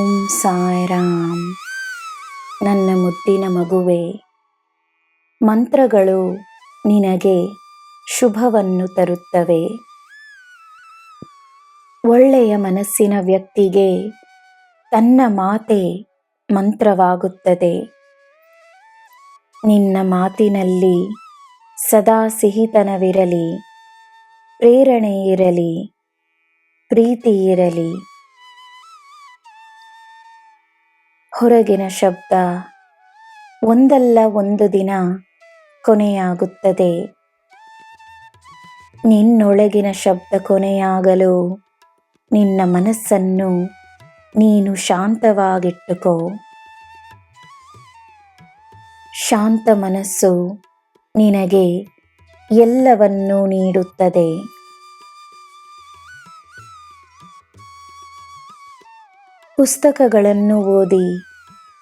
ಓಂ ಸಾಯಿರಾಮ್. ನನ್ನ ಮುದ್ದಿನ ಮಗುವೆ, ಮಂತ್ರಗಳು ನಿನಗೆ ಶುಭವನ್ನು ತರುತ್ತವೆ. ಒಳ್ಳೆಯ ಮನಸ್ಸಿನ ವ್ಯಕ್ತಿಗೆ ತನ್ನ ಮಾತೇ ಮಂತ್ರವಾಗುತ್ತದೆ. ನಿನ್ನ ಮಾತಿನಲ್ಲಿ ಸದಾ ಸಿಹಿತನವಿರಲಿ, ಪ್ರೇರಣೆ ಇರಲಿ, ಪ್ರೀತಿ ಇರಲಿ. ಹೊರಗಿನ ಶಬ್ದ ಒಂದಲ್ಲ ಒಂದು ದಿನ ಕೊನೆಯಾಗುತ್ತದೆ. ನಿನ್ನೊಳಗಿನ ಶಬ್ದ ಕೊನೆಯಾಗಲು ನಿನ್ನ ಮನಸ್ಸನ್ನು ನೀನು ಶಾಂತವಾಗಿಟ್ಟುಕೋ. ಶಾಂತ ಮನಸ್ಸು ನಿನಗೆ ಎಲ್ಲವನ್ನೂ ನೀಡುತ್ತದೆ. ಪುಸ್ತಕಗಳನ್ನು ಓದಿ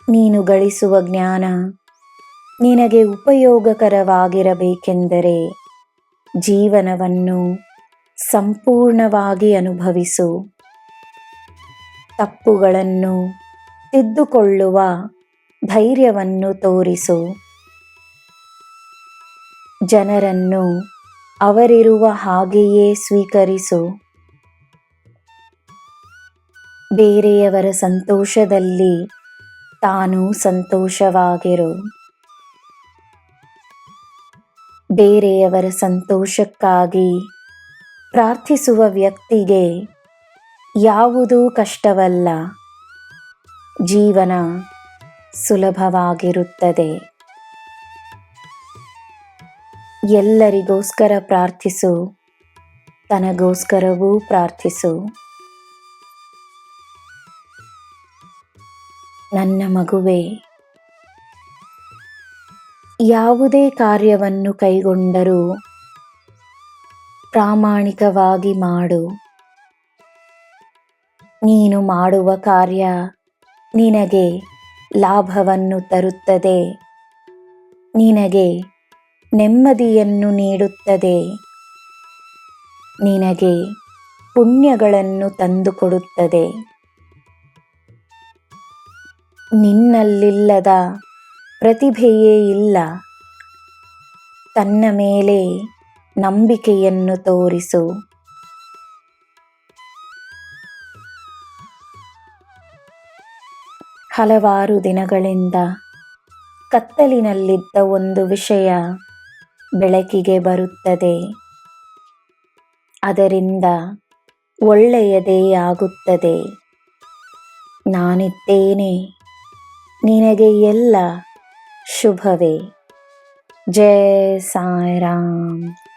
ನೀನು ಗಳಿಸುವ ಜ್ಞಾನ ನಿನಗೆ ಉಪಯೋಗಕರವಾಗಿರಬೇಕೆಂದರೆ ಜೀವನವನ್ನು ಸಂಪೂರ್ಣವಾಗಿ ಅನುಭವಿಸು. ತಪ್ಪುಗಳನ್ನು ತಿದ್ದುಕೊಳ್ಳುವ ಧೈರ್ಯವನ್ನು ತೋರಿಸು. ಜನರನ್ನು ಅವರಿರುವ ಹಾಗೆಯೇ ಸ್ವೀಕರಿಸು. ಬೇರೆಯವರ ಸಂತೋಷದಲ್ಲಿ ತಾನು ಸಂತೋಷವಾಗಿರು. ಬೇರೆಯವರ ಸಂತೋಷಕ್ಕಾಗಿ ಪ್ರಾರ್ಥಿಸುವ ವ್ಯಕ್ತಿಗೆ ಯಾವುದೂ ಕಷ್ಟವಲ್ಲ. ಜೀವನ ಸುಲಭವಾಗಿರುತ್ತದೆ. ಎಲ್ಲರಿಗೋಸ್ಕರ ಪ್ರಾರ್ಥಿಸು, ತನಗೋಸ್ಕರವೂ ಪ್ರಾರ್ಥಿಸು. ನನ್ನ ಮಗುವೆ, ಯಾವುದೇ ಕಾರ್ಯವನ್ನು ಕೈಗೊಂಡರೂ ಪ್ರಾಮಾಣಿಕವಾಗಿ ಮಾಡು. ನೀನು ಮಾಡುವ ಕಾರ್ಯ ನಿನಗೆ ಲಾಭವನ್ನು ತರುತ್ತದೆ, ನಿನಗೆ ನೆಮ್ಮದಿಯನ್ನು ನೀಡುತ್ತದೆ, ನಿನಗೆ ಪುಣ್ಯಗಳನ್ನು ತಂದುಕೊಡುತ್ತದೆ. ನಿನ್ನಲ್ಲಿಲ್ಲದ ಪ್ರತಿಭೆಯೇ ಇಲ್ಲ. ತನ್ನ ಮೇಲೆ ನಂಬಿಕೆಯನ್ನು ತೋರಿಸು. ಹಲವಾರು ದಿನಗಳಿಂದ ಕತ್ತಲಿನಲ್ಲಿದ್ದ ಒಂದು ವಿಷಯ ಬೆಳಕಿಗೆ ಬರುತ್ತದೆ. ಅದರಿಂದ ಒಳ್ಳೆಯದೇ ಆಗುತ್ತದೆ. ನಾನಿದ್ದೇನೆ, ನಿನಗೆ ಎಲ್ಲ ಶುಭವೇ. ಜೈ ಸಾಯಿರಾಮ್.